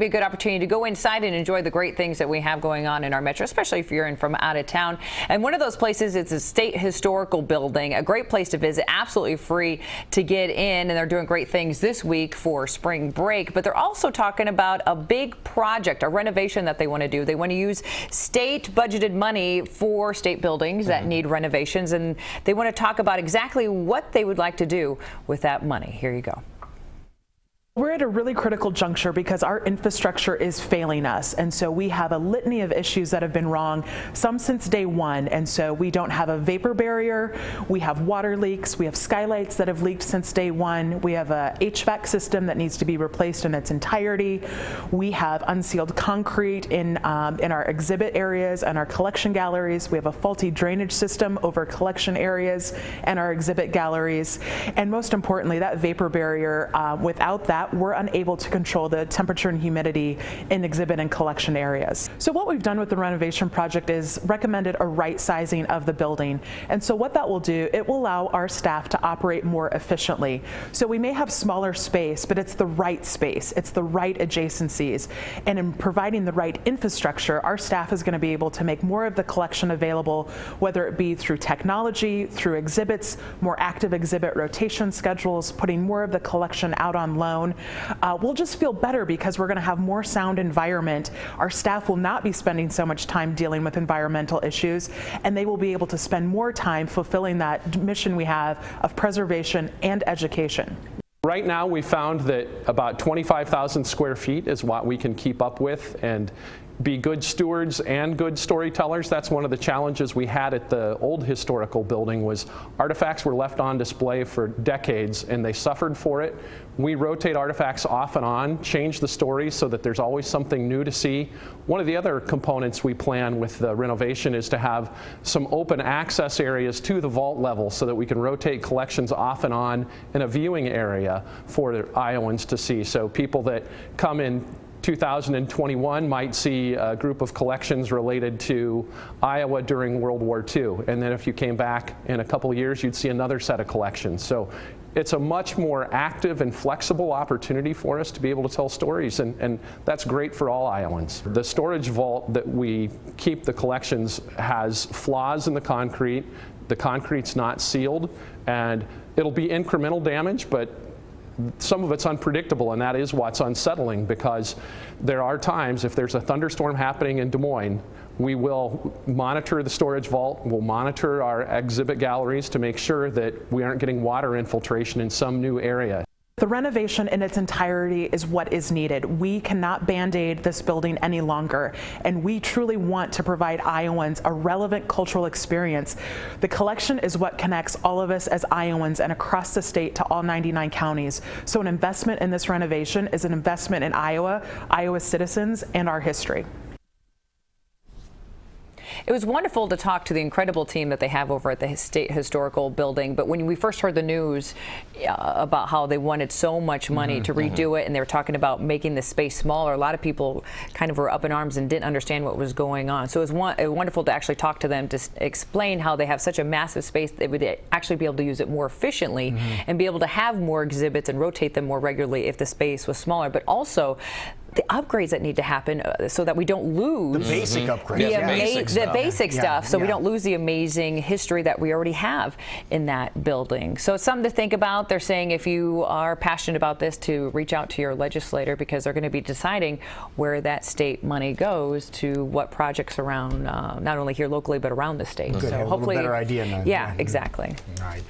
be a good opportunity to go inside and enjoy the great things that we have going on in our metro, especially if you're in from out of town. And one of those places is a state historical building, a great place to visit, absolutely free to get in. And they're doing great things this week for spring break. But they're also talking about a big project, a renovation that they want to do. They want to use state budgeted money for state buildings that need renovations. And they want to talk about exactly what they would like to do with that money. Here you go. We're at a really critical juncture because our infrastructure is failing us, and so we have a litany of issues that have been wrong, some since day one. And so we don't have a vapor barrier, we have water leaks, we have skylights that have leaked since day one, we have a HVAC system that needs to be replaced in its entirety, we have unsealed concrete in our exhibit areas and our collection galleries, we have a faulty drainage system over collection areas and our exhibit galleries, and most importantly, that vapor barrier, without that, we're unable to control the temperature and humidity in exhibit and collection areas. So what we've done with the renovation project is recommended a right sizing of the building. And so what that will do, it will allow our staff to operate more efficiently. So we may have smaller space, but it's the right space, it's the right adjacencies. And in providing the right infrastructure, our staff is going to be able to make more of the collection available, whether it be through technology, through exhibits, more active exhibit rotation schedules, putting more of the collection out on loan. We'll just feel better because we're going to have more sound environment. Our staff will not be spending so much time dealing with environmental issues, and they will be able to spend more time fulfilling that mission we have of preservation and education. Right now, we found that about 25,000 square feet is what we can keep up with and be good stewards and good storytellers. That's one of the challenges we had at the old historical building was artifacts were left on display for decades and they suffered for it. We rotate artifacts off and on, change the stories so that there's always something new to see. One of the other components we plan with the renovation is to have some open access areas to the vault level so that we can rotate collections off and on in a viewing area for Iowans to see. So people that come in 2021 might see a group of collections related to Iowa during World War II. And then if you came back in a couple of years, you'd see another set of collections. So it's a much more active and flexible opportunity for us to be able to tell stories, and that's great for all Iowans. The storage vault that we keep the collections has flaws in the concrete's not sealed, and it'll be incremental damage, but some of it's unpredictable, and that is what's unsettling because there are times if there's a thunderstorm happening in Des Moines, we will monitor the storage vault, we'll monitor our exhibit galleries to make sure that we aren't getting water infiltration in some new area. The renovation in its entirety is what is needed. We cannot band-aid this building any longer, and we truly want to provide Iowans a relevant cultural experience. The collection is what connects all of us as Iowans and across the state to all 99 counties. So an investment in this renovation is an investment in Iowa, Iowa's citizens, and our history. It was wonderful to talk to the incredible team that they have over at the State Historical Building. But when we first heard the news about how they wanted so much money to redo it, and they were talking about making the space smaller, a lot of people kind of were up in arms and didn't understand what was going on. So it was wonderful to actually talk to them to explain how they have such a massive space they would actually be able to use it more efficiently and be able to have more exhibits and rotate them more regularly if the space was smaller. But also the upgrades that need to happen so that we don't lose the basic upgrades, the basic stuff, so we don't lose the amazing history that we already have in that building. So it's something to think about. They're saying if you are passionate about this, to reach out to your legislator because they're going to be deciding where that state money goes to what projects around, not only here locally but around the state. Good. So Have hopefully a better idea now. Yeah, exactly. All right.